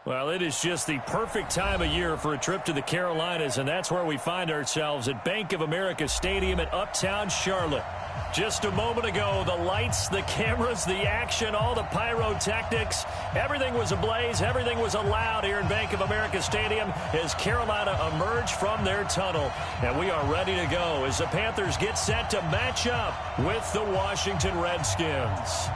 Well, it is just the perfect time of year for a trip to the Carolinas, and that's where we find ourselves at Bank of America Stadium in Uptown Charlotte. Just a moment ago, the lights, the cameras, the action, all the pyrotechnics, everything was ablaze, everything was allowed here in Bank of America Stadium as Carolina emerged from their tunnel. And we are ready to go as the Panthers get set to match up with the Washington Redskins.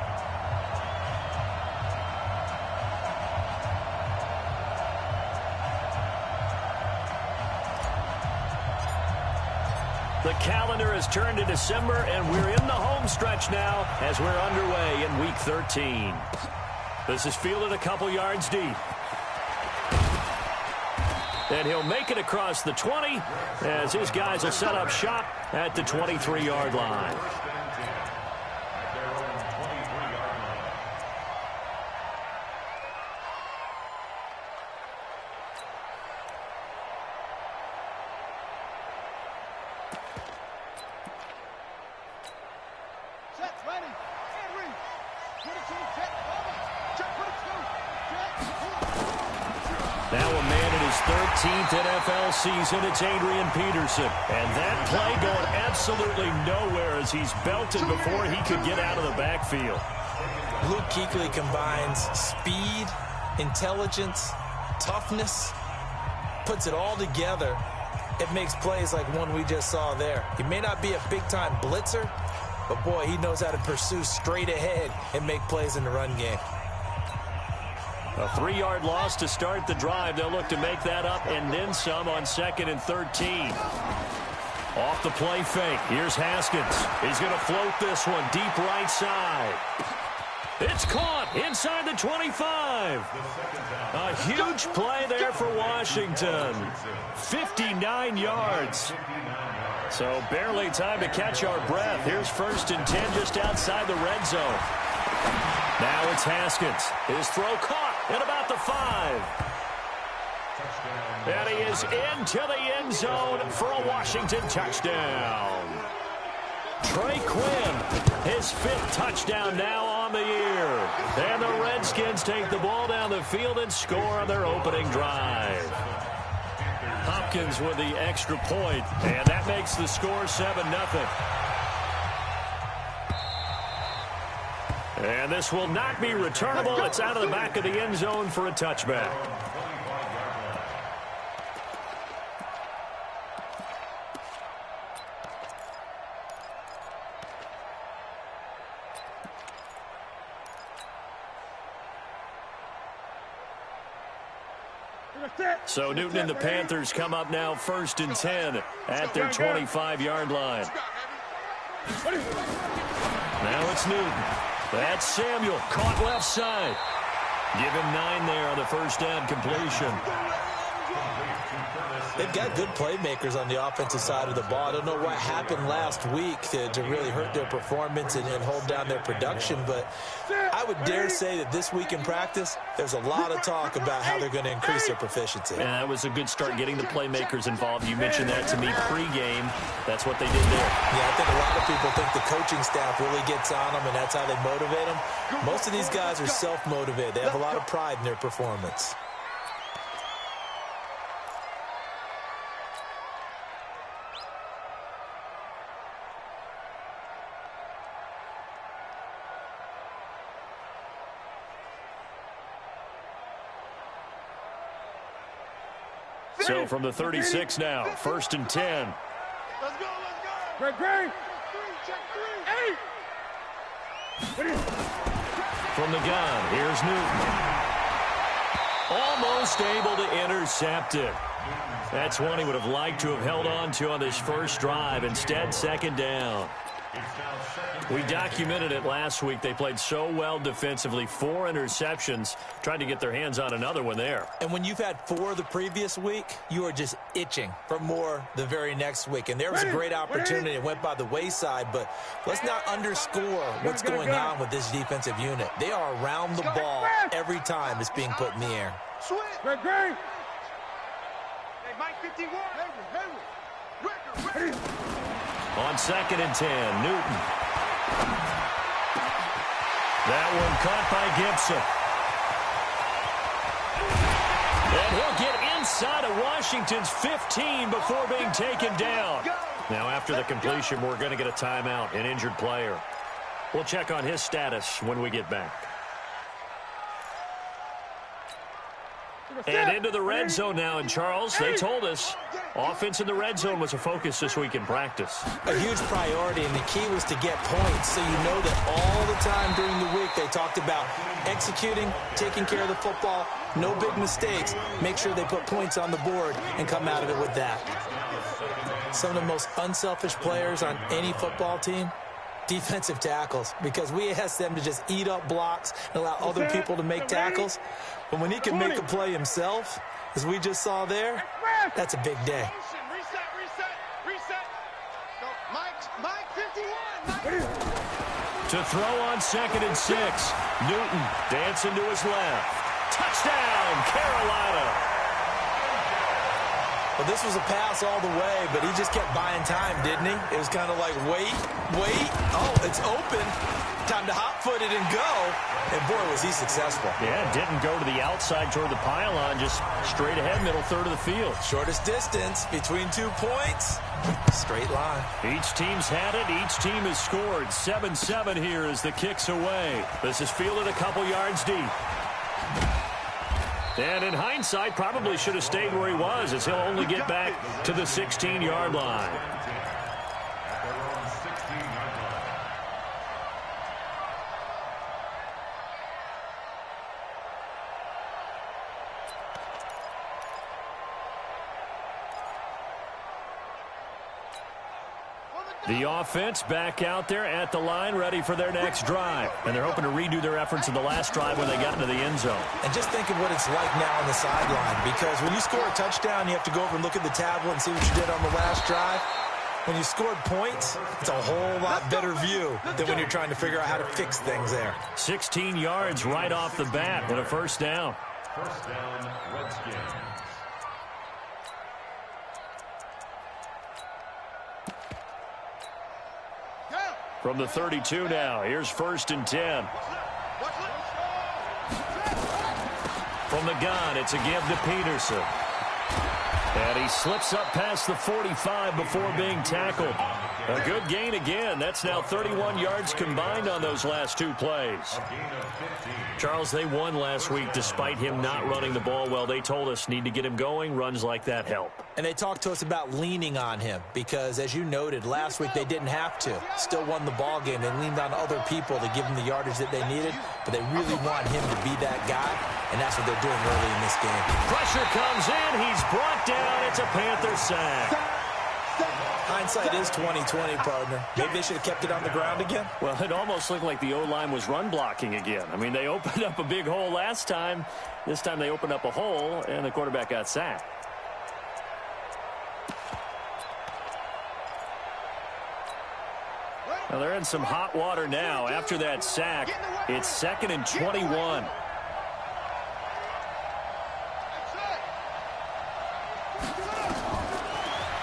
The calendar has turned to December, and we're in the home stretch now as we're underway in Week 13. This is fielded a couple yards deep. And he'll make it across the 20 as his guys will set up shop at the 23-yard line. Now a man in his 13th NFL season, it's Adrian Peterson. And that play going absolutely nowhere as he's belted before he could get out of the backfield. Luke Kuechly combines speed, intelligence, toughness, puts it all together. It makes plays like one we just saw there. He may not be a big-time blitzer, but boy, he knows how to pursue straight ahead and make plays in the run game. A 3-yard loss to start the drive. They'll look to make that up and then some on 2nd and 13. Off the play fake. Here's Haskins. He's going to float this one deep right side. It's caught inside the 25. A huge play there for Washington. 59 yards. So barely time to catch our breath. Here's 1st and 10 just outside the red zone. Now it's Haskins. His throw caught at about the 5. And he is into the end zone for a Washington touchdown. Trey Quinn, his 5th touchdown now on the year. And the Redskins take the ball down the field and score on their opening drive. Hopkins with the extra point, and that makes the score 7-0. And this will not be returnable. It's out of the back of the end zone for a touchback. So Newton and the Panthers come up now 1st and 10 at their 25-yard line. Now it's Newton. That's Samuel, caught left side. Give him 9 there on the first down completion. They've got good playmakers on the offensive side of the ball. I don't know what happened last week to really hurt their performance and hold down their production, but I would dare say that this week in practice, there's a lot of talk about how they're going to increase their proficiency. And that was a good start getting the playmakers involved. You mentioned that to me pregame. That's what they did there. Yeah, I think a lot of people think the coaching staff really gets on them, and that's how they motivate them. Most of these guys are self-motivated. They have a lot of pride in their performance. So from the 36 now, 1st and 10. Let's go, let's go. Great. Check 3. From the gun, here's Newton. Almost able to intercept it. That's one he would have liked to have held on to on this first drive. Instead, 2nd down. We documented it last week. They played so well defensively. 4 interceptions. Tried to get their hands on another one there. And when you've had 4 the previous week, you are just itching for more the very next week. And there was a great opportunity. It went by the wayside, but let's not underscore what's going on with this defensive unit. They are around the ball every time it's being put in the air. Great. Hey, Mike 51. On 2nd and 10, Newton. That one caught by Gibson. He'll get inside of Washington's 15 before being taken down. Now, after the completion, we're going to get a timeout, an injured player. We'll check on his status when we get back. And into the red zone now. And, Charles, they told us offense in the red zone was a focus this week in practice. A huge priority, and the key was to get points. So you know that all the time during the week they talked about executing, taking care of the football, no big mistakes. Make sure they put points on the board and come out of it with that. Some of the most unselfish players on any football team, defensive tackles, because we ask them to just eat up blocks and allow other people to make tackles. But when he can make a play himself, as we just saw there, that's a big day. Reset. Go, Mike 51. To throw on 2nd and 6. Newton dancing to his left. Touchdown, Carolina. Well, this was a pass all the way, but he just kept buying time, didn't he? It was kind of like, wait. Oh, it's open. Time to hot-foot it and go. And, boy, was he successful. Yeah, didn't go to the outside toward the pylon, just straight ahead, middle third of the field. Shortest distance between 2 points. Straight line. Each team's had it. Each team has scored. 7-7 here as the kick's away. This is fielded a couple yards deep. And in hindsight, probably should have stayed where he was, as he'll only get back to the 16-yard line. The offense back out there at the line, ready for their next drive. And they're hoping to redo their efforts in the last drive when they got into the end zone. And just think of what it's like now on the sideline, because when you score a touchdown, you have to go over and look at the tablet and see what you did on the last drive. When you scored points, it's a whole lot better view than when you're trying to figure out how to fix things there. 16 yards right off the bat and a first down. First down, Redskins. From the 32 now, here's 1st and 10. From the gun, it's a give to Peterson. And he slips up past the 45 before being tackled. A good gain again. That's now 31 yards combined on those last 2 plays. Charles, they won last week despite him not running the ball well. They told us need to get him going. Runs like that help. And they talked to us about leaning on him because, as you noted, last week they didn't have to. Still won the ball game. They leaned on other people to give them the yardage that they needed, but they really want him to be that guy, and that's what they're doing early in this game. Pressure comes in. He's brought down. It's a Panther sack. Hindsight is 20/20, partner. Maybe they should have kept it on the ground again. Well, it almost looked like the O-line was run blocking again. I mean, they opened up a big hole last time. This time they opened up a hole, and the quarterback got sacked. Now they're in some hot water now. After that sack, it's 2nd and 21.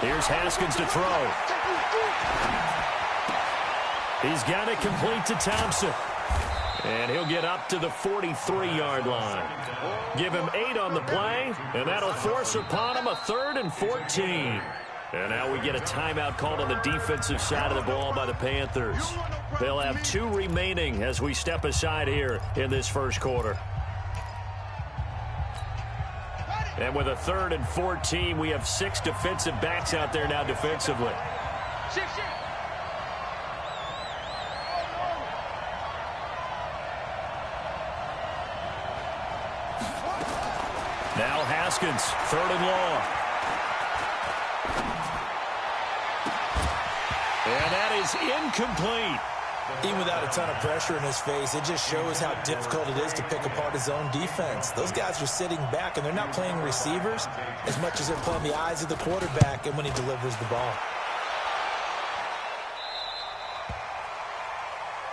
Here's Haskins to throw. He's got it complete to Thompson. And he'll get up to the 43-yard line. Give him 8 on the play, and that'll force upon him a 3rd and 14. And now we get a timeout called on the defensive side of the ball by the Panthers. They'll have 2 remaining as we step aside here in this first quarter. And with a 3rd and 14, we have 6 defensive backs out there now defensively. Now Haskins, 3rd and long. And that is incomplete. Even without a ton of pressure in his face, it just shows how difficult it is to pick apart his own defense. Those guys are sitting back, and they're not playing receivers as much as they're playing the eyes of the quarterback and when he delivers the ball.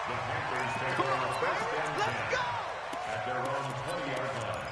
The Panthers take over 1st and 10 at their own 20-yard line.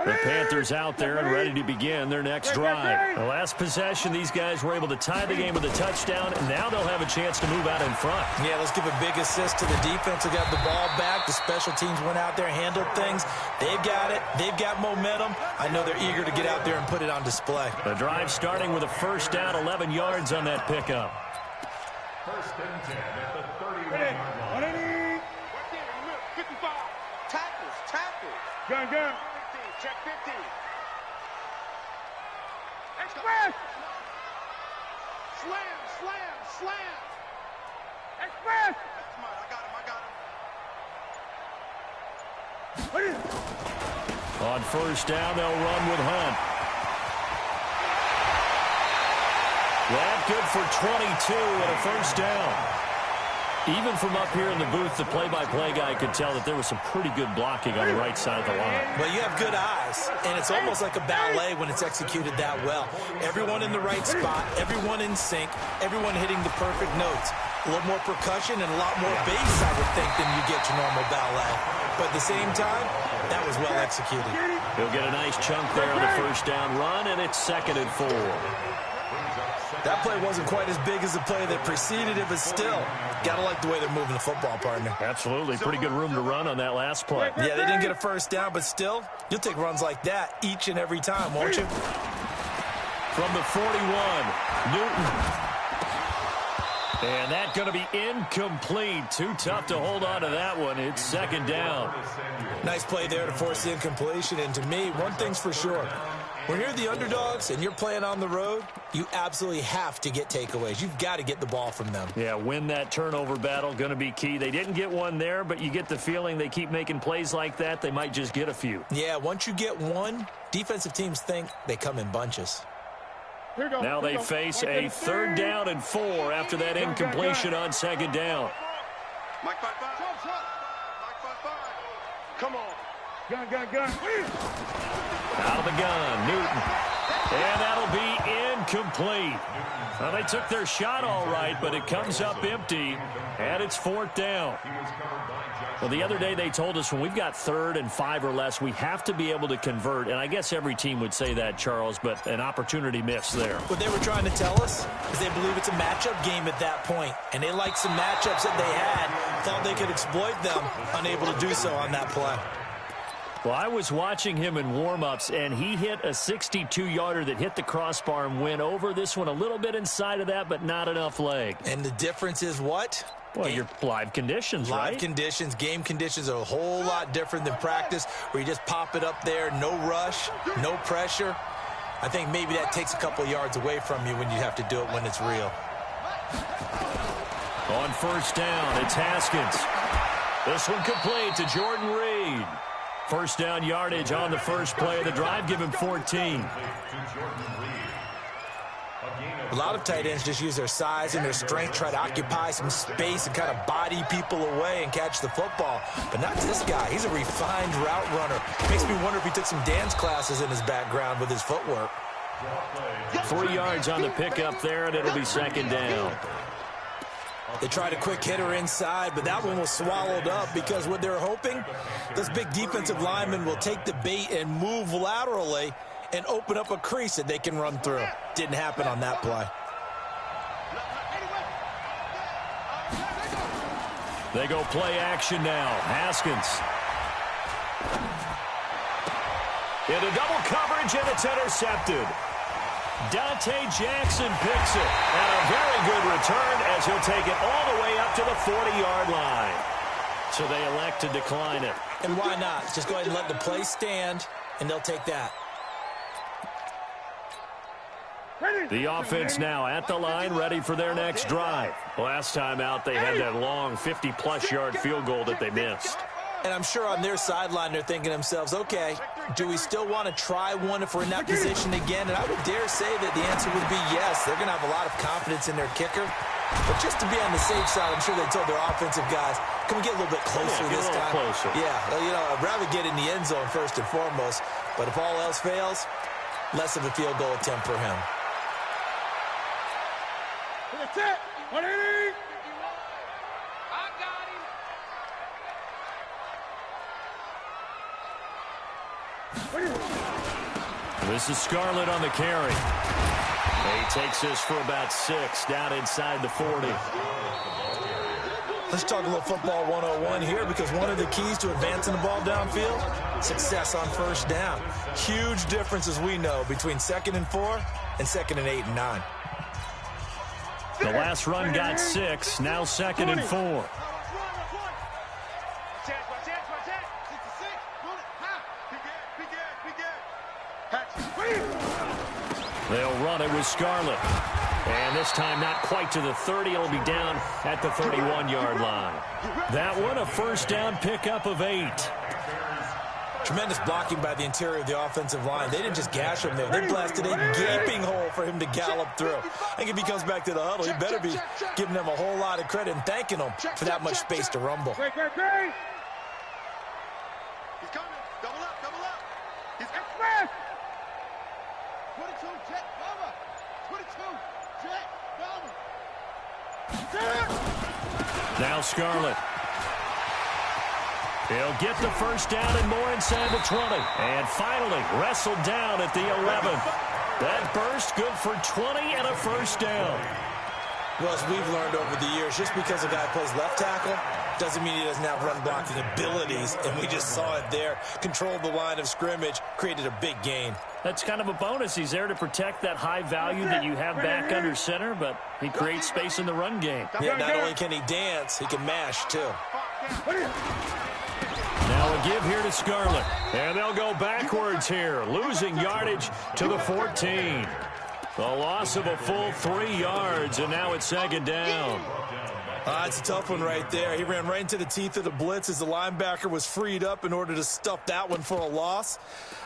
The Panthers out there and ready to begin their next drive. The last possession, these guys were able to tie the game with a touchdown, and now they'll have a chance to move out in front. Yeah, let's give a big assist to the defense who got the ball back. The special teams went out there, handled things. They've got it. They've got momentum. I know they're eager to get out there and put it on display. The drive starting with a first down, 11 yards on that pickup. First and 10 at the 31-yard line. 55. Tackles. Gun. 15. Check 15. Express. Slam. Express. Come on, I got him. On first down, they'll run with Hunt. That good for 22 and a first down. Even from up here in the booth, the play-by-play guy could tell that there was some pretty good blocking on the right side of the line. Well, you have good eyes, and it's almost like a ballet when it's executed that well. Everyone in the right spot, everyone in sync, everyone hitting the perfect notes. A little more percussion and a lot more bass, I would think, than you get your normal ballet. But at the same time, that was well executed. He'll get a nice chunk there on the first down run, and it's 2nd and 4. That play wasn't quite as big as the play that preceded it, but still, got to like the way they're moving the football, partner. Absolutely. Pretty good room to run on that last play. Yeah, they didn't get a first down, but still, you'll take runs like that each and every time, won't you? From the 41, Newton. And that's going to be incomplete. Too tough to hold on to that one. It's 2nd down. Nice play there to force the incompletion. And to me, one thing's for sure. When you're the underdogs and you're playing on the road, you absolutely have to get takeaways. You've got to get the ball from them. Yeah, win that turnover battle, going to be key. They didn't get one there, but you get the feeling they keep making plays like that, they might just get a few. Yeah, once you get one, defensive teams think they come in bunches. Now they face a 3rd down and 4 after that incompletion on 2nd down. Mike 5-5. Mike 5-5. Come on. Gun. Out of the gun, Newton. And that'll be incomplete. Well, they took their shot all right, but it comes up empty, and it's 4th down. Well, the other day they told us when we've got 3rd and 5 or less, we have to be able to convert. And I guess every team would say that, Charles, but an opportunity missed there. What they were trying to tell us is they believe it's a matchup game at that point, and they liked some matchups that they had, thought they could exploit them, unable to do so on that play. Well, I was watching him in warm-ups, and he hit a 62-yarder that hit the crossbar and went over. This one a little bit inside of that, but not enough leg. And the difference is what? Well, your live conditions, right? Live conditions, game conditions are a whole lot different than practice, where you just pop it up there, no rush, no pressure. I think maybe that takes a couple yards away from you when you have to do it when it's real. On first down, it's Haskins. This one complete to Jordan Reed. First down yardage on the first play of the drive, give him 14. A lot of tight ends just use their size and their strength, try to occupy some space and kind of body people away and catch the football. But not this guy. He's a refined route runner. Makes me wonder if he took some dance classes in his background with his footwork. 3 yards on the pickup there, and it'll be 2nd down. They tried a quick hitter inside, but that one was swallowed up because what they're hoping, this big defensive lineman will take the bait and move laterally and open up a crease that they can run through. Didn't happen on that play. They go play action now. Haskins. Into double coverage, and it's intercepted. Dante Jackson picks it. And a very good return as he'll take it all the way up to the 40-yard line. So they elect to decline it. And why not? Just go ahead and let the play stand, and they'll take that. The offense now at the line, ready for their next drive. Last time out, they had that long 50-plus yard field goal that they missed. And I'm sure on their sideline, they're thinking to themselves, okay, do we still want to try one if we're in that position again? And I would dare say that the answer would be yes. They're going to have a lot of confidence in their kicker. But just to be on the safe side, I'm sure they told their offensive guys, can we get a little bit closer this time? Closer. Yeah, well, you know, I'd rather get in the end zone first and foremost. But if all else fails, less of a field goal attempt for him. That's it. 180. I got him. This is Scarlett on the carry. He takes this for about 6 down inside the 40. Let's talk a little football 101 here, because one of the keys to advancing the ball downfield, success on first down. Huge difference, as we know, between 2nd and 4 and 2nd and 8 and 9. The last run got 6, now 2nd and 4. They'll run it with Scarlett. And this time not quite to the 30. It'll be down at the 31-yard line. That one a first down pickup of 8. Tremendous blocking by the interior of the offensive line. They didn't just gash him there. They blasted a gaping hole for him to gallop through. I think if he comes back to the huddle, he better be giving them a whole lot of credit and thanking them for that much space to rumble. He's coming. Double up, double up. He's Express! 22, jet, cover. 22, jet, cover. Now Scarlett. He'll get the first down and more inside the 20. And finally wrestled down at the 11th. That burst good for 20 and a first down. Well, as we've learned over the years, just because a guy plays left tackle doesn't mean he doesn't have run blocking abilities. And we just saw it there. Controlled the line of scrimmage, created a big gain. That's kind of a bonus. He's there to protect that high value that you have back under center, but he creates space in the run game. Yeah, not only can he dance, he can mash too. Now a give here to Scarlett. And they'll go backwards here, losing yardage to the 14. The loss of a full 3 yards, and now it's 2nd down. It's a tough one right there. He ran right into the teeth of the blitz as the linebacker was freed up in order to stuff that one for a loss.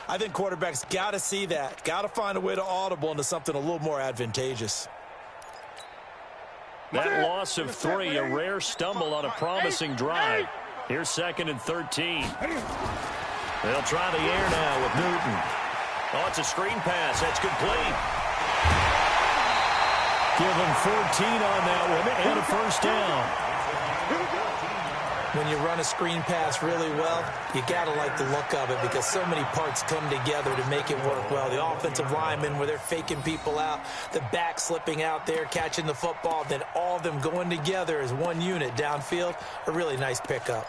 I think quarterbacks got to see that. Got to find a way to audible into something a little more advantageous. That loss of 3, a rare stumble on a promising drive. Here's 2nd and 13. They'll try the air now with Newton. Oh, it's a screen pass. That's complete. Give him 14 on that one and a first down. When you run a screen pass really well, you got to like the look of it, because so many parts come together to make it work well. The offensive linemen, where they're faking people out, the back slipping out there, catching the football, then all of them going together as one unit downfield. A really nice pickup.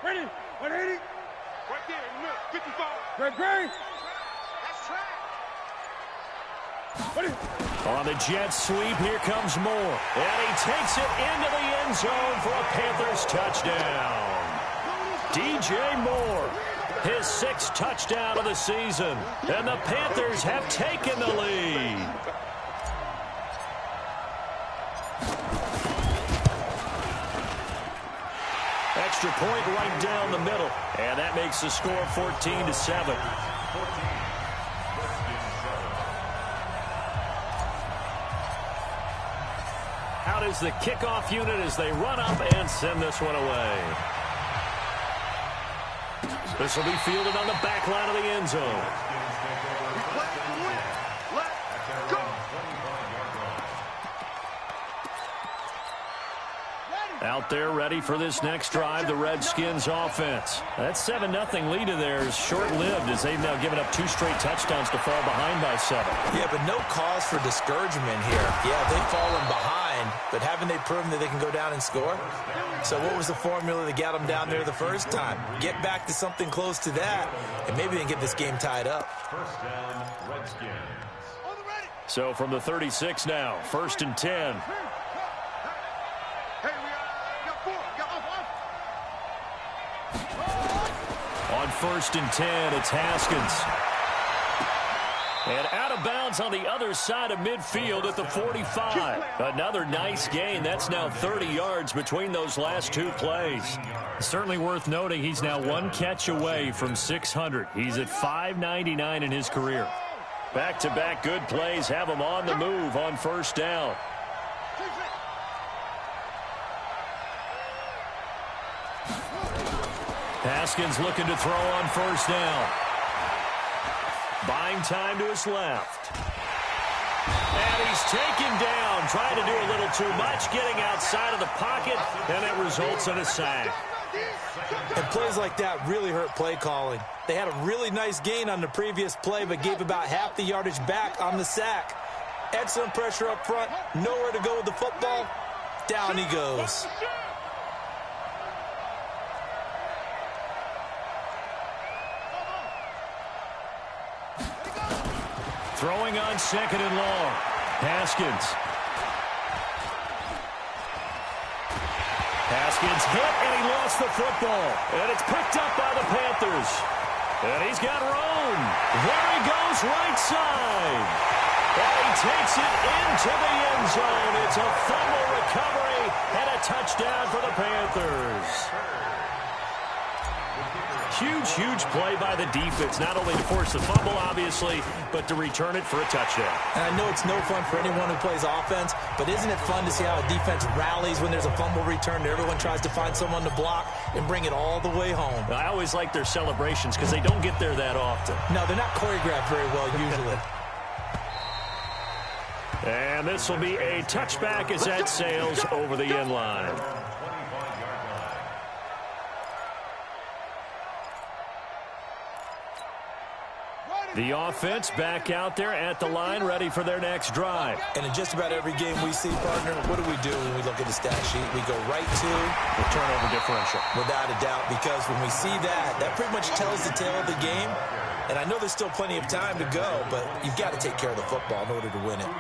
Ready, 180. right there in the middle. 55. Great. That's track. On the jet sweep, here comes Moore. And he takes it into the end zone for a Panthers touchdown. DJ Moore, his 6th touchdown of the season. And the Panthers have taken the lead. Extra point right down the middle. And that makes the score 14-7. Out is the kickoff unit as they run up and send this one away. This will be fielded on the back line of the end zone. Let's go. Out there ready for this next drive, the Redskins offense. That 7-0 lead of theirs short-lived, as they've now given up 2 straight touchdowns to fall behind by 7. Yeah, but no cause for discouragement here. Yeah, they've fallen behind, but haven't they proven that they can go down and score? So what was the formula that got them down there the first time? Get back to something close to that, and maybe they can get this game tied up. First down, Redskins. So from the 36 now, 1st and 10. Hey, we got 4. We got off. On 1st and 10, it's Haskins. And out of bounds on the other side of midfield at the 45. Another nice gain. That's now 30 yards between those last 2 plays. Certainly worth noting he's now 1 catch away from 600. He's at 599 in his career. Back-to-back good plays have him on the move on 1st down. Haskins looking to throw on 1st down. Buying time to his left. And he's taken down, trying to do a little too much, getting outside of the pocket, and it results in a sack. And plays like that really hurt play calling. They had a really nice gain on the previous play, but gave about half the yardage back on the sack. Excellent pressure up front, nowhere to go with the football. Down he goes. Throwing on 2nd and long. Haskins. Haskins hit, and he lost the football. And it's picked up by the Panthers. And he's got room. There he goes, right side. And he takes it into the end zone. It's a fumble recovery and a touchdown for the Panthers. Huge, huge play by the defense, not only to force the fumble, obviously, but to return it for a touchdown. And I know it's no fun for anyone who plays offense, but isn't it fun to see how a defense rallies when there's a fumble return and everyone tries to find someone to block and bring it all the way home? I always like their celebrations because they don't get there that often. No, they're not choreographed very well usually. And this will be a touchback as that sails over the end line. The offense back out there at the line, ready for their next drive. And in just about every game we see, partner, what do we do when we look at the stat sheet? We go right to the turnover differential. Without a doubt, because when we see that, that pretty much tells the tale of the game. And I know there's still plenty of time to go, but you've got to take care of the football in order to win it.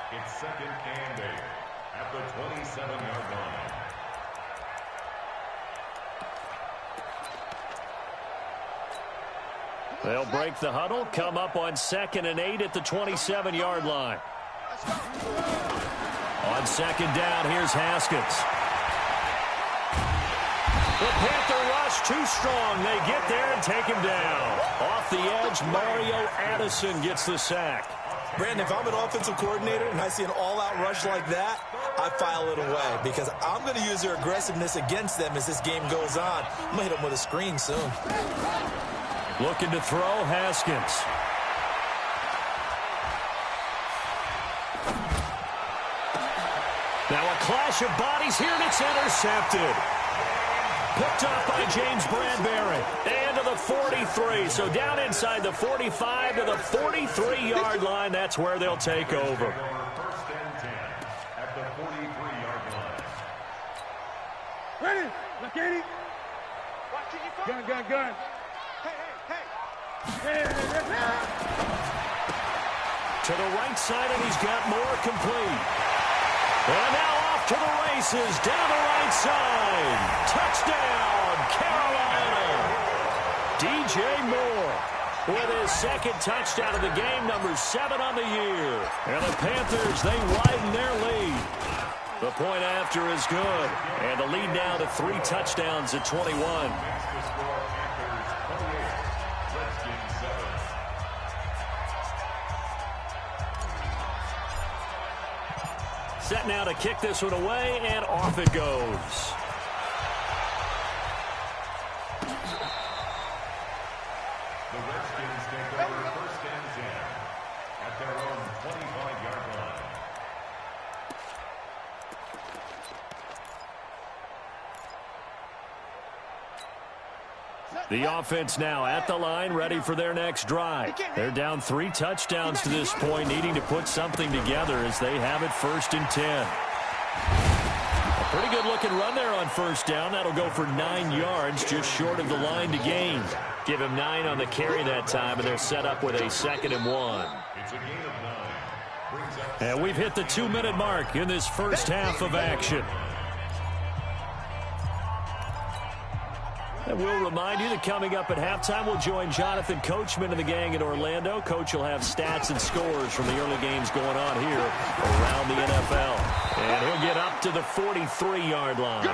It's 2nd and 8 at the 27-yard line. They'll break the huddle, come up on 2nd and 8 at the 27-yard line. On 2nd down, here's Haskins. The Panther rush too strong. They get there and take him down. Off the edge, Mario Addison gets the sack. Brandon, if I'm an offensive coordinator and I see an all-out rush like that, I file it away because I'm going to use their aggressiveness against them as this game goes on. I'm going to hit them with a screen soon. Looking to throw, Haskins. Now a clash of bodies here, and it's intercepted. Picked up by James Bradbury. And to the 43. So down inside the 45 to the 43-yard line. That's where they'll take over. 1st and 10 at the 43-yard line. Ready? Look at it. Gun, gun, gun. Hey. To the right side, and he's got more complete. And now off to the races, down the right side. Touchdown, Carolina. DJ Moore with his 2nd touchdown of the game, number 7 on the year. And the Panthers, they widen their lead. The point after is good. And the lead now to 3 touchdowns at 21. Set now to kick this one away, and off it goes. The Redskins take over 1st and 10 at their own 25-yard line. The offense now at the line, ready for their next drive. They're down 3 touchdowns to this point, needing to put something together as they have it 1st and 10. A pretty good-looking run there on 1st down. That'll go for 9 yards, just short of the line to gain. Give him 9 on the carry that time, and they're set up with a 2nd and 1. It's a gain of 9. And we've hit the 2-minute mark in this first half of action. And we'll remind you that coming up at halftime, we'll join Jonathan Coachman and the gang in Orlando. Coach will have stats and scores from the early games going on here around the NFL. And he'll get up to the 43-yard line.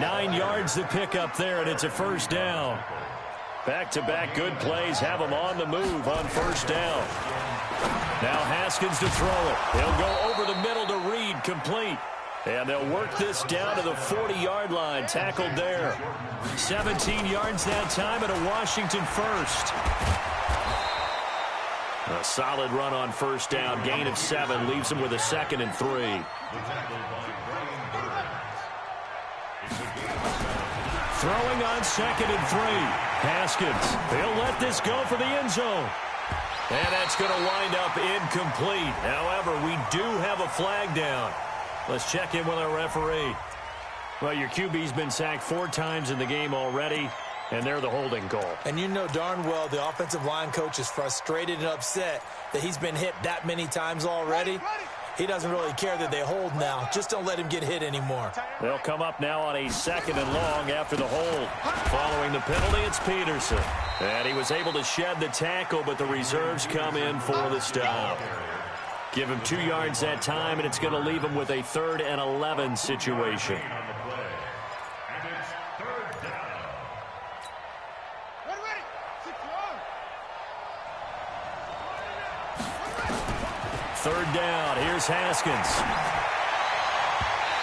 9 yards to pick up there, and it's a 1st down. Back-to-back good plays have him on the move on 1st down. Now Haskins to throw it. He'll go over the middle to Reed, complete. And they'll work this down to the 40-yard line, tackled there. 17 yards that time, and a Washington 1st. A solid run on first down. Gain of 7 leaves him with a 2nd and 3. Throwing on 2nd and 3. Haskins. He'll let this go for the end zone. And that's going to wind up incomplete. However, we do have a flag down. Let's check in with our referee. Well, your QB's been sacked 4 times in the game already, and they're the holding call. And you know darn well the offensive line coach is frustrated and upset that he's been hit that many times already. He doesn't really care that they hold now. Just don't let him get hit anymore. They'll come up now on a 2nd and long after the hold. Following the penalty, it's Peterson. And he was able to shed the tackle, but the reserves come in for the stop. Give him 2 yards that time, and it's going to leave him with a 3rd and 11 situation. Third down. Here's Haskins.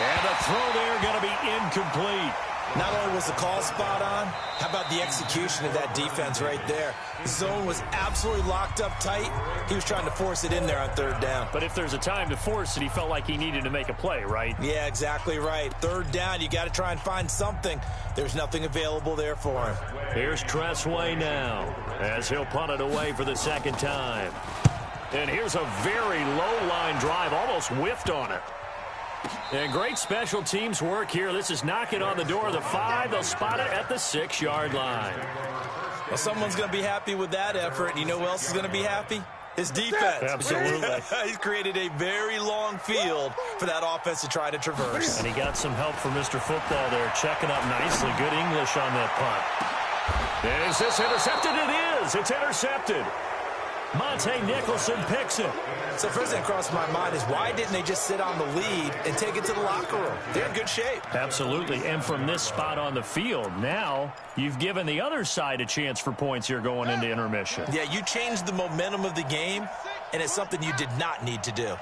And the throw there going to be incomplete. Not only was the call spot on, how about the execution of that defense right there? The zone was absolutely locked up tight. He was trying to force it in there on 3rd down. But if there's a time to force it, he felt like he needed to make a play, right? Yeah, exactly right. 3rd down, you got to try and find something. There's nothing available there for him. Here's Tressway now, as he'll punt it away for the 2nd time. And here's a very low-line drive, almost whiffed on it. And great special teams work here. This is knocking on the door of the 5. They'll spot it at the 6-yard line. Well, someone's going to be happy with that effort. You know who else is going to be happy? His defense. Absolutely. He's created a very long field for that offense to try to traverse. And he got some help from Mr. Football there, checking up nicely. Good English on that punt. Is this intercepted? It is. It's intercepted. Monte Nicholson picks it. So first thing that crossed my mind is why didn't they just sit on the lead and take it to the locker room? They're in good shape. Absolutely. And from this spot on the field, now you've given the other side a chance for points here going into intermission. Yeah, you changed the momentum of the game, and it's something you did not need to do.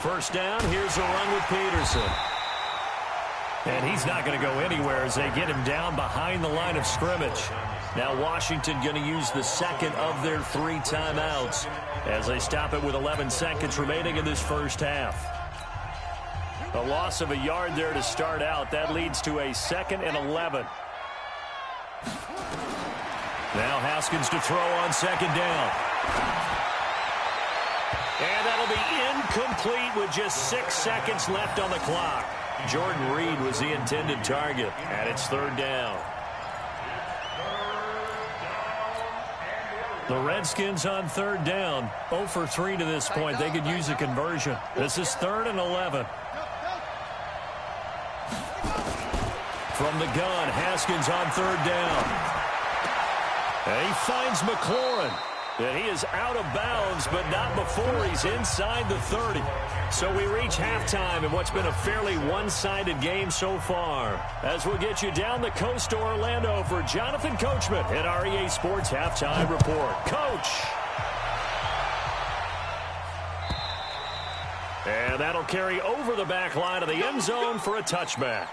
First down, here's a run with Peterson. And he's not going to go anywhere as they get him down behind the line of scrimmage. Now Washington going to use the 2nd of their 3 timeouts as they stop it with 11 seconds remaining in this first half. A loss of a yard there to start out. That leads to a 2nd and 11. Now Haskins to throw on 2nd down. And that'll be incomplete with just 6 seconds left on the clock. Jordan Reed was the intended target, and it's 3rd down. The Redskins on 3rd down, 0 for 3 to this point. They could use a conversion. This is 3rd and 11. From the gun, Haskins on 3rd down. And he finds McLaurin. And he is out of bounds, but not before he's inside the 30. So we reach halftime in what's been a fairly one-sided game so far. As we'll get you down the coast to Orlando for Jonathan Coachman at our EA Sports Halftime Report. Coach! And that'll carry over the back line of the end zone for a touchback.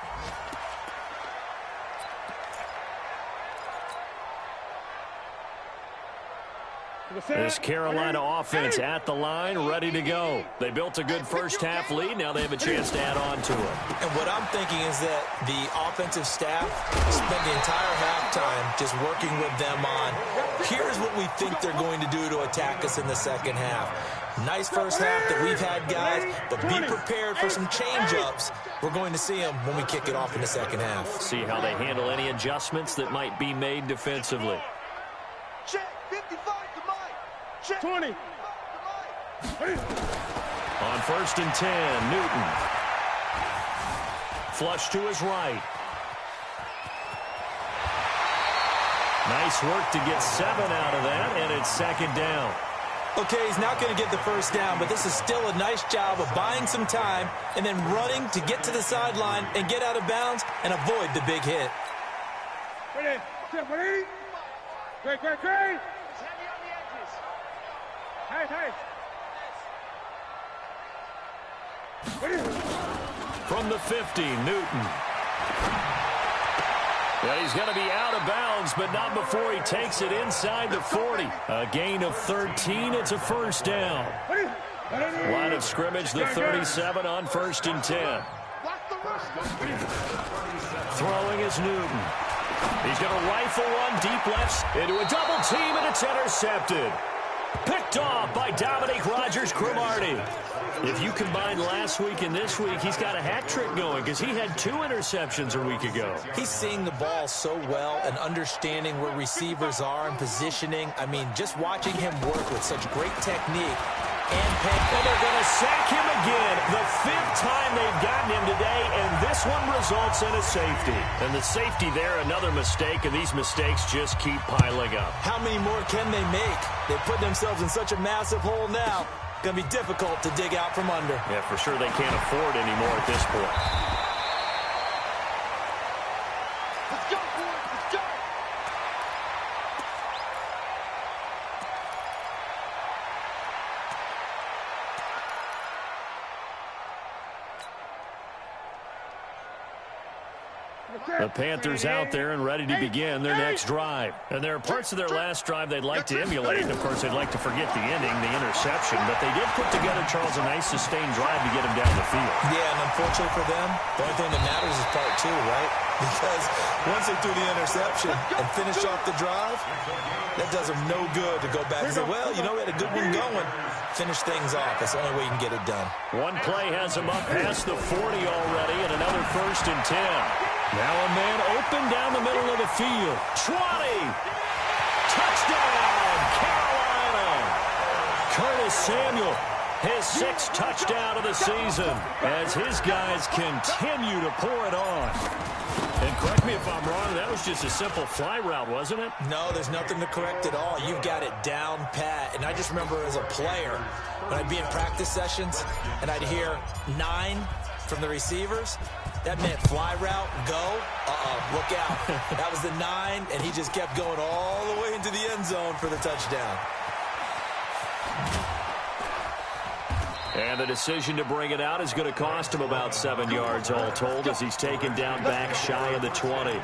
This Carolina offense at the line, ready to go. They built a good first half lead. Now they have a chance to add on to it. And what I'm thinking is that the offensive staff spent the entire halftime just working with them on, here's what we think they're going to do to attack us in the 2nd half. Nice first half that we've had, guys, but be prepared for some change-ups. We're going to see them when we kick it off in the 2nd half. See how they handle any adjustments that might be made defensively. Check, 55 to Mike. Check. 20. On 1st and 10, Newton. Flush to his right. Nice work to get 7 out of that, and it's 2nd down. Okay, he's not going to get the first down, but this is still a nice job of buying some time and then running to get to the sideline and get out of bounds and avoid the big hit. Ready? Ready? Great, great, great. Hey. From the 50, Newton. And he's going to be out of bounds, but not before he takes it inside the 40. A gain of 13. It's a first down. Line of scrimmage, the 37 on 1st and 10. Throwing is Newton. He's going to rifle one deep left into a double team, and it's intercepted. Picked off by Dominique Rodgers-Cromartie. If you combine last week and this week, he's got a hat trick going because he had 2 interceptions a week ago. He's seeing the ball so well and understanding where receivers are and positioning. I mean, just watching him work with such great technique. And they're going to sack him again. The 5th time they've gotten him today, and this one results in a safety. And the safety there, another mistake, and these mistakes just keep piling up. How many more can they make? They put themselves in such a massive hole now. Going to be difficult to dig out from under. Yeah, for sure they can't afford any more at this point. Let's go, boys. Let's go. The Panthers out there and ready to begin their next drive. And there are parts of their last drive they'd like to emulate. Of course, they'd like to forget the ending, the interception. But they did put together, Charles, a nice sustained drive to get him down the field. Yeah, and unfortunately for them, the only thing that matters is part 2, right? Because once they threw the interception and finished off the drive, that does them no good to go back and say, well, you know, we had a good one going. Finish things off. That's the only way you can get it done. One play has him up past the 40 already, and another 1st and 10. Now a man open down the middle of the field. 20. Touchdown, Carolina. Curtis Samuel, his 6th touchdown of the season as his guys continue to pour it on. And correct me if I'm wrong, that was just a simple fly route, wasn't it? No, there's nothing to correct at all. You've got it down pat. And I just remember as a player, when I'd be in practice sessions and I'd hear 9 from the receivers, that meant fly route, go, look out. That was the 9, and he just kept going all the way into the end zone for the touchdown. And the decision to bring it out is going to cost him about 7 yards all told as he's taken down back shy of the 20.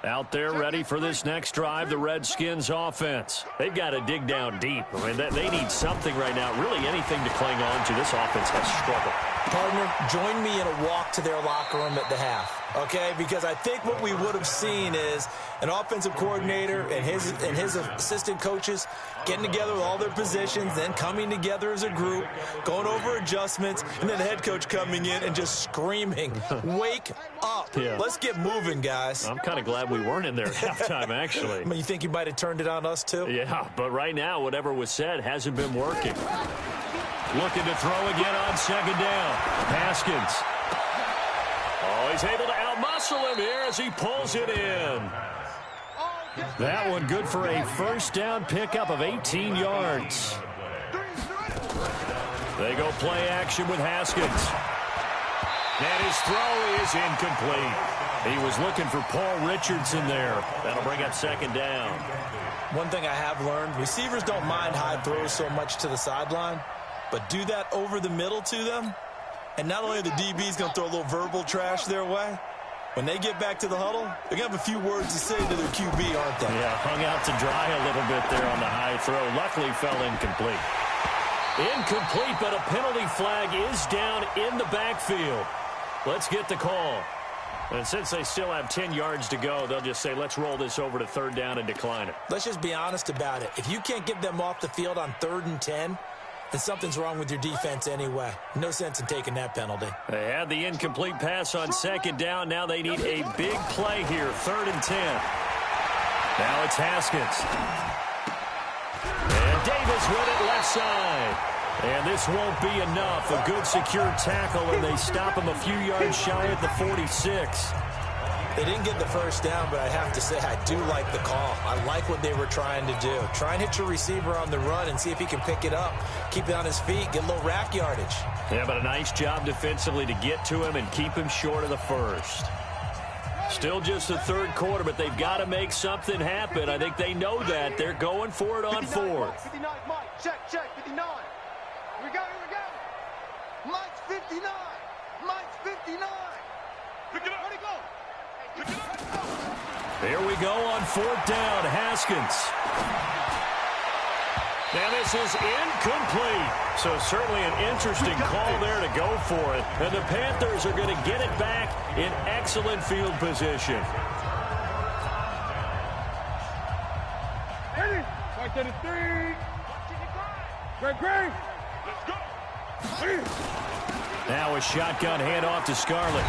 Out there ready for this next drive, the Redskins offense. They've got to dig down deep. I mean, they need something right now, really anything to cling on to. This offense has struggled. Partner, join me in a walk to their locker room at the half, okay? Because I think what we would have seen is an offensive coordinator and his assistant coaches getting together with all their positions, then coming together as a group, going over adjustments, and then the head coach coming in and just screaming, wake up. Yeah. Let's get moving, guys. I'm kind of glad we weren't in there at halftime, actually. I mean, you think you might have turned it on us, too? Yeah, but right now, whatever was said hasn't been working. Looking to throw again on 2nd down. Haskins. Oh, he's able to outmuscle him here as he pulls it in. That one good for a 1st down pickup of 18 yards. They go play action with Haskins. And his throw is incomplete. He was looking for Paul Richardson there. That'll bring up 2nd down. One thing I have learned, receivers don't mind high throws so much to the sideline, but do that over the middle to them, and not only are the DBs going to throw a little verbal trash their way, when they get back to the huddle, they're going to have a few words to say to their QB, aren't they? Yeah, hung out to dry a little bit there on the high throw. Luckily fell incomplete. Incomplete, but a penalty flag is down in the backfield. Let's get the call. And since they still have 10 yards to go, they'll just say, let's roll this over to 3rd down and decline it. Let's just be honest about it. If you can't get them off the field on 3rd and 10, then something's wrong with your defense anyway. No sense in taking that penalty. They had the incomplete pass on 2nd down. Now they need a big play here, 3rd and 10. Now it's Haskins. And Davis with it left side. And this won't be enough. A good secure tackle, and they stop him a few yards shy at the 46. They didn't get the 1st down, but I have to say I do like the call. I like what they were trying to do. Try and hit your receiver on the run and see if he can pick it up. Keep it on his feet. Get a little rack yardage. Yeah, but a nice job defensively to get to him and keep him short of the 1st. Still just the third quarter, but they've got to make something happen. I think they know that. They're going for it on fourth. 59, Mike. Check, 59. Here we go. Mike's 59. Mike's 59. Pick it up. Where'd he go? Pick it up. Here we go on fourth down. Haskins. Now this is incomplete. So certainly an interesting call there to go for it. And the Panthers are going to get it back in excellent field position. Ready? Right to the 3. Great. Let's go. Now a shotgun handoff to Scarlett.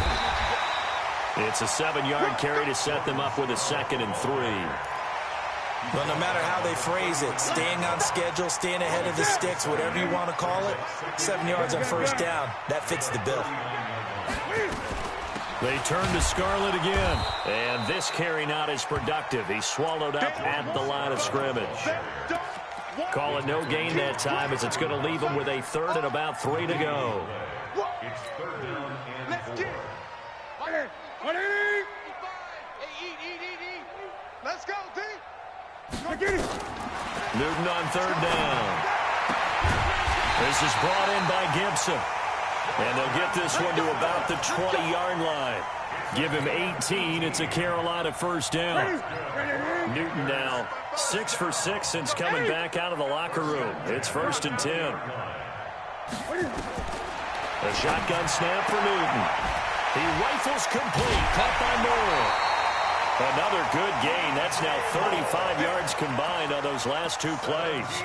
It's a 7-yard carry to set them up with a 2nd and 3. Well, no matter how they phrase it, staying on schedule, staying ahead of the sticks, whatever you want to call it, 7 yards on first down, that fits the bill. They turn to Scarlett again. And this carry not as productive. He's swallowed up at the line of scrimmage. Call it no gain that time as it's going to leave him with a 3rd and about 3 to go. It's 3rd down and 4. Let's go, D. Newton on 3rd down. This is brought in by Gibson. And they'll get this one to about the 20-yard line. Give him 18. It's a Carolina first down. Newton now 6 for 6 since coming back out of the locker room. It's 1st and 10. A shotgun snap for Newton. He rifles complete. Caught by Moore. Another good gain. That's now 35 yards combined on those last 2 plays.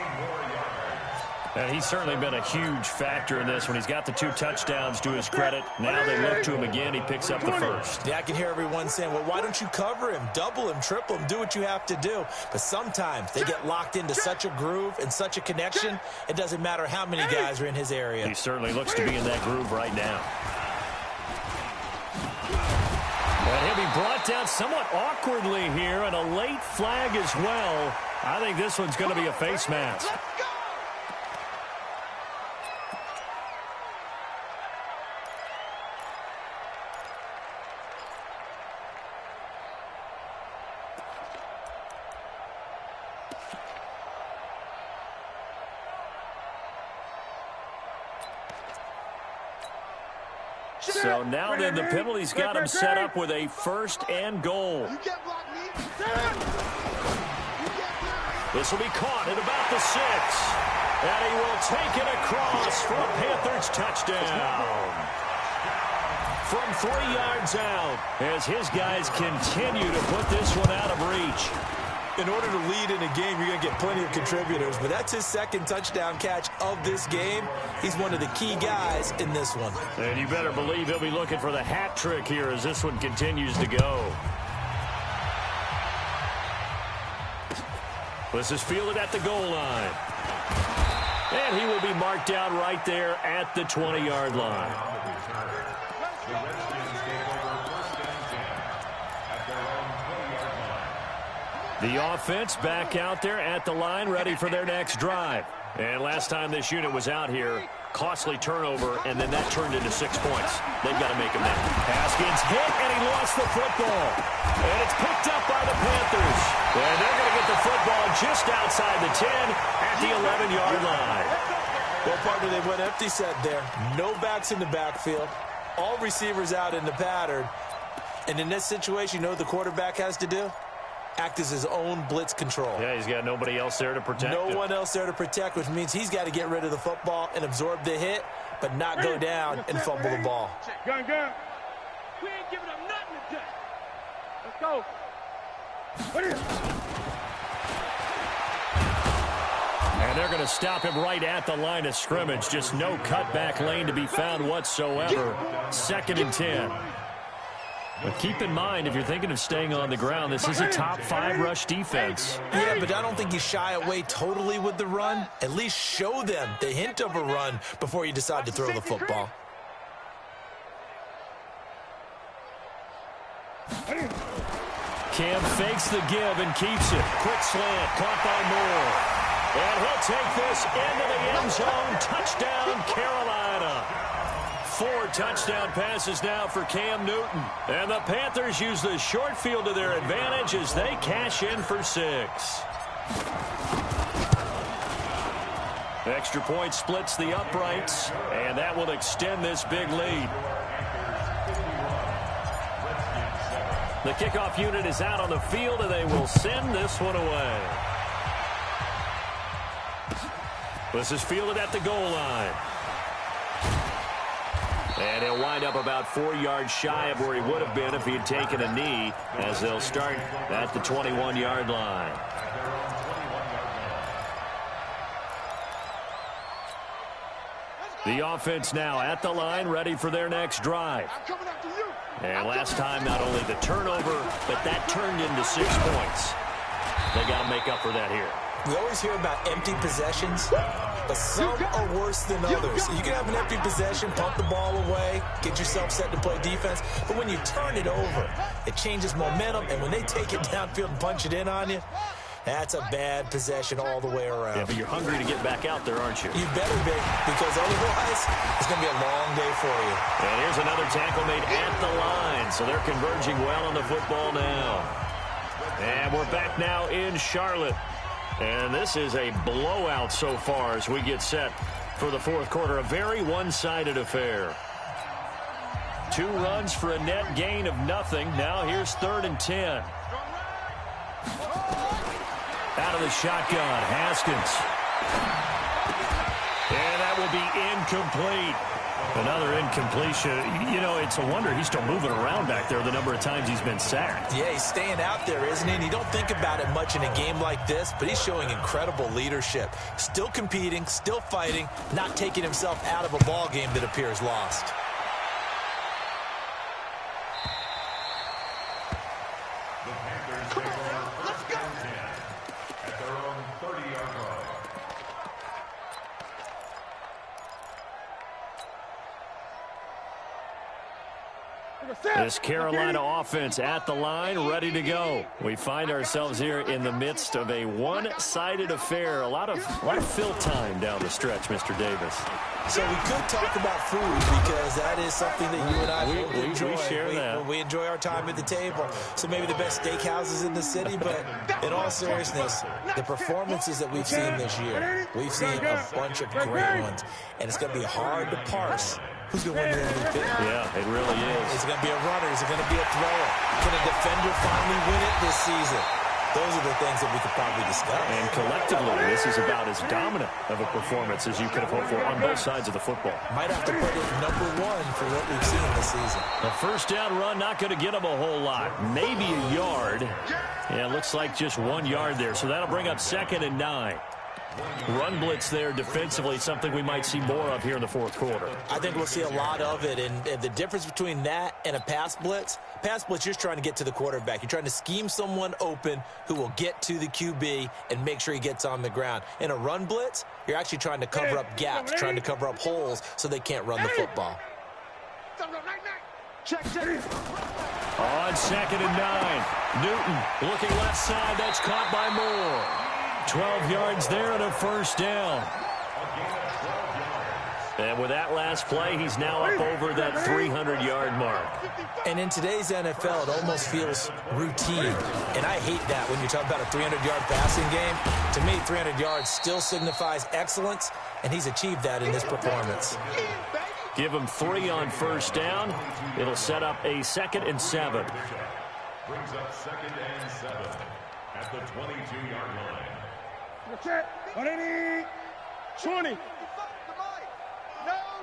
And he's certainly been a huge factor in this when he's got the 2 touchdowns to his credit. Now they look to him again. He picks up the 1st. Yeah, I can hear everyone saying, well, why don't you cover him, double him, triple him, do what you have to do. But sometimes they get locked into such a groove and such a connection, it doesn't matter how many guys are in his area. He certainly looks to be in that groove right now. And he'll be brought down somewhat awkwardly here, and a late flag as well. I think this one's going to be a face mask. So now then the penalty's got him set up with a 1st and goal. This will be caught at about the 6. And he will take it across for a Panthers touchdown. From 3 yards out as his guys continue to put this one out of reach. In order to lead in a game, you're going to get plenty of contributors, but that's his 2nd touchdown catch of this game. He's one of the key guys in this one. And you better believe he'll be looking for the hat trick here as this one continues to go. This is fielded at the goal line. And he will be marked down right there at the 20-yard line. The Redskins take over 1st and 10 at their own 20-yard line. The offense back out there at the line, ready for their next drive. And last time this unit was out here, costly turnover, and then that turned into 6 points. They've got to make them now. Haskins hit, and he lost the football. And it's picked up by the Panthers. And they're going to get the football just outside the 10 at the 11-yard line. Well, partner, they went empty set there. No backs in the backfield. All receivers out in the pattern. And in this situation, you know what the quarterback has to do? Act as his own blitz control. Yeah, he's got nobody else there to protect him. No one else there to protect, which means he's got to get rid of the football and absorb the hit, but not go down and fumble the ball. Gun. We ain't giving up nothing today. Let's go. And they're going to stop him right at the line of scrimmage. Just no cutback lane to be found whatsoever. 2nd and 10. But keep in mind, if you're thinking of staying on the ground, this is a top 5 rush defense. Yeah, but I don't think you shy away totally with the run. At least show them the hint of a run before you decide to throw the football. Cam fakes the give and keeps it. Quick slant, caught by Moore. And he'll take this into the end zone. Touchdown, Carolina. 4 touchdown passes now for Cam Newton. And the Panthers use the short field to their advantage as they cash in for 6. Extra point splits the uprights, and that will extend this big lead. The kickoff unit is out on the field, and they will send this one away. This is fielded at the goal line. And he'll wind up about 4 yards shy of where he would have been if he had taken a knee, as they'll start at the 21-yard line. The offense now at the line, ready for their next drive. And last time, not only the turnover, but that turned into 6 points. They got to make up for that here. We always hear about empty possessions, but some are worse than others. You can have an empty possession, pump the ball away, get yourself set to play defense, but when you turn it over, it changes momentum, and when they take it downfield and punch it in on you, that's a bad possession all the way around. Yeah, but you're hungry to get back out there, aren't you? You better be, because otherwise it's going to be a long day for you. And here's another tackle made at the line, so they're converging well on the football now. And we're back now in Charlotte. And this is a blowout so far as we get set for the fourth quarter. A very one-sided affair. 2 runs for a net gain of nothing. Now here's 3rd and 10. Out of the shotgun, Haskins. And that will be incomplete. Another incompletion. You know, it's a wonder he's still moving around back there the number of times he's been sacked. Yeah, he's staying out there, isn't he? And you don't think about it much in a game like this, but he's showing incredible leadership. Still competing, still fighting, not taking himself out of a ball game that appears lost. This Carolina offense at the line, ready to go. We find ourselves here in the midst of a one-sided affair. A lot of fill time down the stretch, Mr. Davis. So we could talk about food because that is something that you and I enjoy. We share that. We enjoy our time at the table. So maybe the best steakhouses in the city, but in all seriousness, the performances that we've seen this year, we've seen a bunch of great ones, and it's going to be hard to parse who's going to win the MVP. Yeah, it really is. Is it going to be a runner? Is it going to be a thrower? Can a defender finally win it this season? Those are the things that we could probably discuss. And collectively, this is about as dominant of a performance as you could have hoped for on both sides of the football. Might have to put it number 1 for what we've seen this season. The first down run, not going to get him a whole lot. Maybe a yard. Yeah, it looks like just 1 yard there. So that'll bring up 2nd and 9. Run blitz there defensively, something we might see more of here in the fourth quarter. I think we'll see a lot of it, and the difference between that and a pass blitz, you're just trying to get to the quarterback. You're trying to scheme someone open who will get to the QB and make sure he gets on the ground. In a run blitz, you're actually trying to cover up gaps, trying to cover up holes so they can't run the football. Check. On 2nd and 9, Newton looking left side. That's caught by Moore. 12 yards there and a first down. And with that last play, he's now up over that 300-yard mark. And in today's NFL, it almost feels routine. And I hate that when you talk about a 300-yard passing game. To me, 300 yards still signifies excellence, and he's achieved that in this performance. Give him 3 on first down. It'll set up a 2nd and 7. Brings up 2nd and 7 at the 22-yard line. 180, 20. No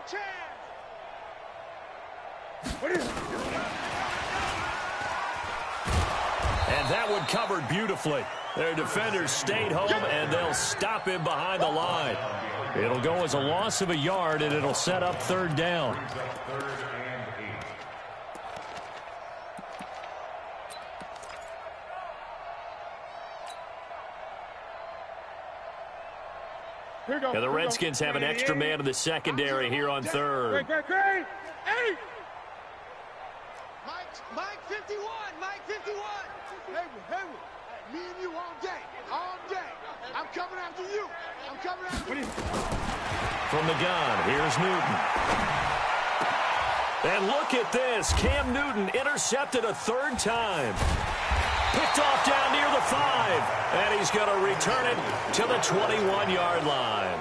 chance. And that one covered beautifully. Their defenders stayed home, and they'll stop him behind the line. It'll go as a loss of a yard, and it'll set up 3rd down. Yeah, the Redskins have an extra man in the secondary here on 3rd. Great. Hey! Mike 51, Mike 51. Haywood, me and you all day. I'm coming after you. I'm coming after you. From the gun, here's Newton. And look at this. Cam Newton intercepted a third time. Picked off down near the 5. And he's going to return it to the 21-yard line.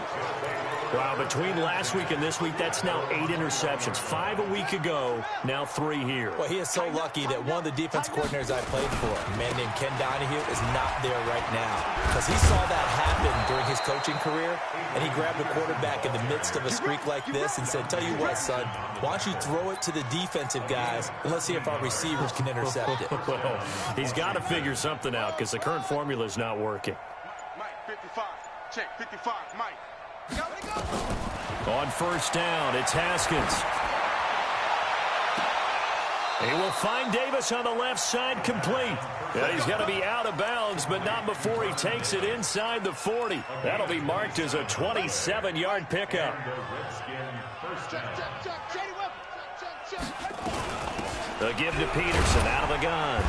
Wow, between last week and this week, that's now 8 interceptions. 5 a week ago, now 3 here. Well, he is so lucky that one of the defense coordinators I played for, a man named Ken Donahue, is not there right now. Because he saw that happen during his coaching career, and he grabbed the quarterback in the midst of a streak like this and said, tell you what, son, why don't you throw it to the defensive guys, and let's see if our receivers can intercept it. Well, he's got to figure something out because the current formula is not working. Mike, 55. Check, 55, Mike. On first down, it's Haskins. He will find Davis on the left side, complete. And he's going to be out of bounds, but not before he takes it inside the 40. That'll be marked as a 27-yard pickup. The give to Peterson out of the gun.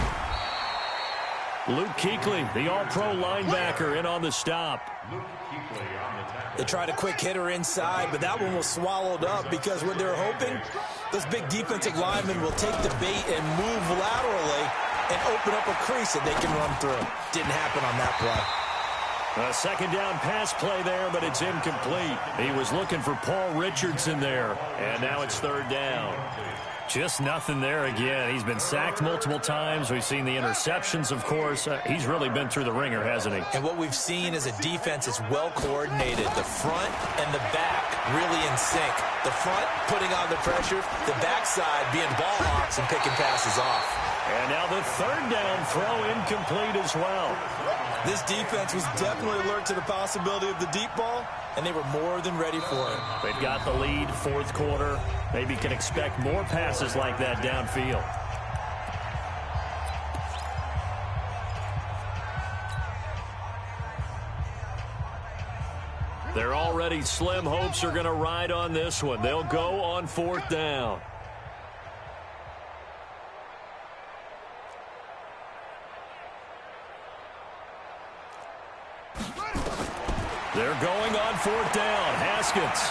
Luke Kuechly, the all-pro linebacker, in on the stop. They tried a quick hitter inside, but that one was swallowed up because what they're hoping, those big defensive linemen will take the bait and move laterally and open up a crease that they can run through. Didn't happen on that play. A second down pass play there, but it's incomplete. He was looking for Paul Richardson there, and now it's third down. Just nothing there again. He's been sacked multiple times. We've seen the interceptions, of course. He's really been through the ringer, hasn't he? And what we've seen is a defense that's well coordinated. The front and the back really in sync. The front putting on the pressure, the backside being ball hawks and picking passes off. And now the third down throw incomplete as well. This defense was definitely alert to the possibility of the deep ball, and they were more than ready for it. They've got the lead, fourth quarter. Maybe can expect more passes like that downfield. Their already slim hopes are going to ride on this one. They'll go on fourth down. They're going on fourth down. Haskins.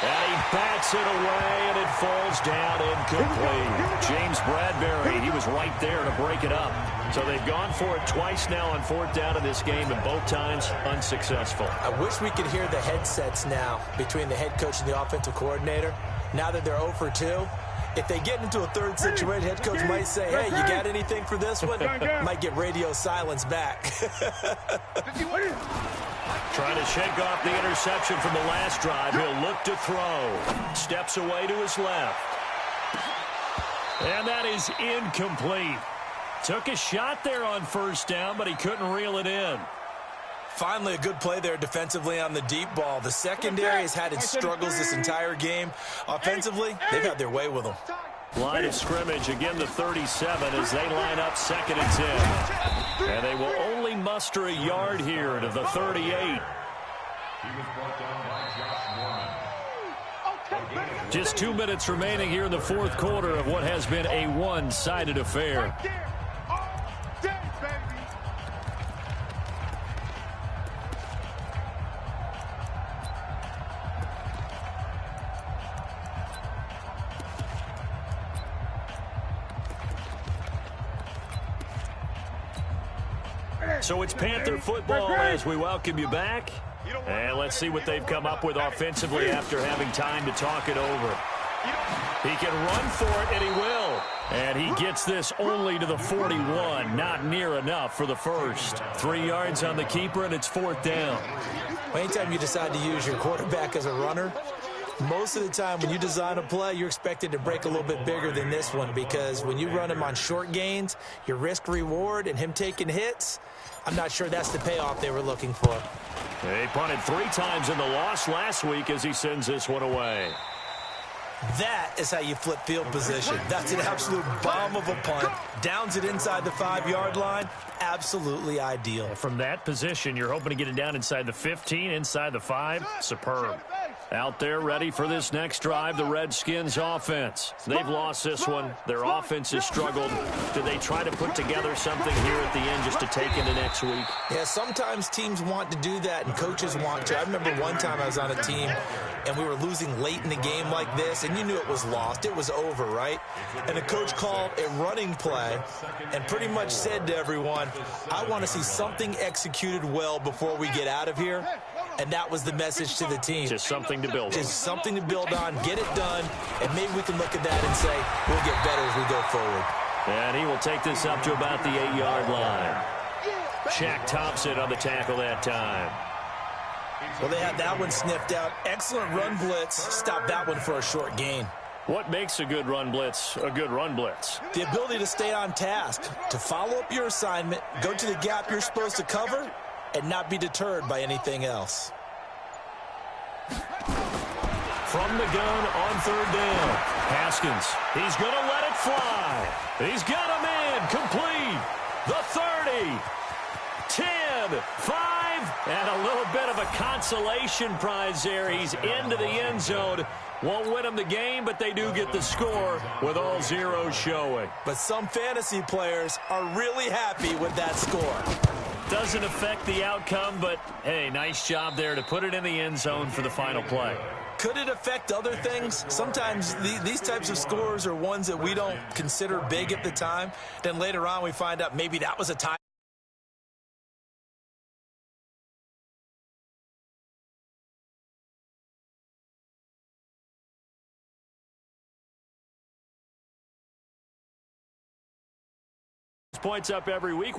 And he bats it away, and it falls down incomplete. James Bradbury, he was right there to break it up. So they've gone for it twice now on fourth down in this game, and both times unsuccessful. I wish we could hear the headsets now between the head coach and the offensive coordinator. Now that they're 0 for 2, if they get into a third situation, head coach might say, hey, you got anything for this one? Might get radio silence back. Trying to shake off the interception from the last drive. He'll look to throw. Steps away to his left. And that is incomplete. Took a shot there on first down, but he couldn't reel it in. Finally, a good play there defensively on the deep ball. The secondary has had its struggles this entire game. Offensively, they've had their way with them. Line of scrimmage, again the 37 as they line up 2nd and 10. And they will only muster a yard here to the 38. He was brought down by Josh Norman. Just 2 minutes remaining here in the fourth quarter of what has been a one-sided affair. So it's Panther football as we welcome you back. And let's see what they've come up with offensively after having time to talk it over. He can run for it, and he will. And he gets this only to the 41. Not near enough for the first. 3 yards on the keeper, and it's fourth down. Well, anytime you decide to use your quarterback as a runner, most of the time when you design a play, you're expected to break a little bit bigger than this one, because when you run him on short gains, your risk-reward and him taking hits, I'm not sure that's the payoff they were looking for. They punted 3 times in the loss last week as he sends this one away. That is how you flip field position. That's an absolute bomb of a punt. Downs it inside the 5-yard line. Absolutely ideal. From that position, you're hoping to get it down inside the 15, inside the 5. Superb. Out there ready for this next drive, the Redskins offense. They've lost this one. Their offense has struggled. Do they try to put together something here at the end just to take into next week? Yeah, sometimes teams want to do that and coaches want to. I remember one time I was on a team and we were losing late in the game like this, and you knew it was lost. It was over, right? And the coach called a running play and pretty much said to everyone, I want to see something executed well before we get out of here. And that was the message to the team. Just something to build on. Just something to build on, get it done, and maybe we can look at that and say, we'll get better as we go forward. And he will take this up to about the 8-yard line. Shaq Thompson on the tackle that time. Well, they had that one sniffed out. Excellent run blitz. Stop that one for a short gain. What makes a good run blitz a good run blitz? The ability to stay on task, to follow up your assignment, go to the gap you're supposed to cover, and not be deterred by anything else. From the gun on third down. Haskins, he's going to let it fly. He's got him in, complete. The 30, 10, 5, and a little bit of a consolation prize there. He's into the end zone. Won't win them the game, but they do get the score with all zeros showing. But some fantasy players are really happy with that score. Doesn't affect the outcome, but, hey, nice job there to put it in the end zone for the final play. Could it affect other things? Sometimes these types of scores are ones that we don't consider big at the time. Then later on we find out maybe that was a tie. Points up every week.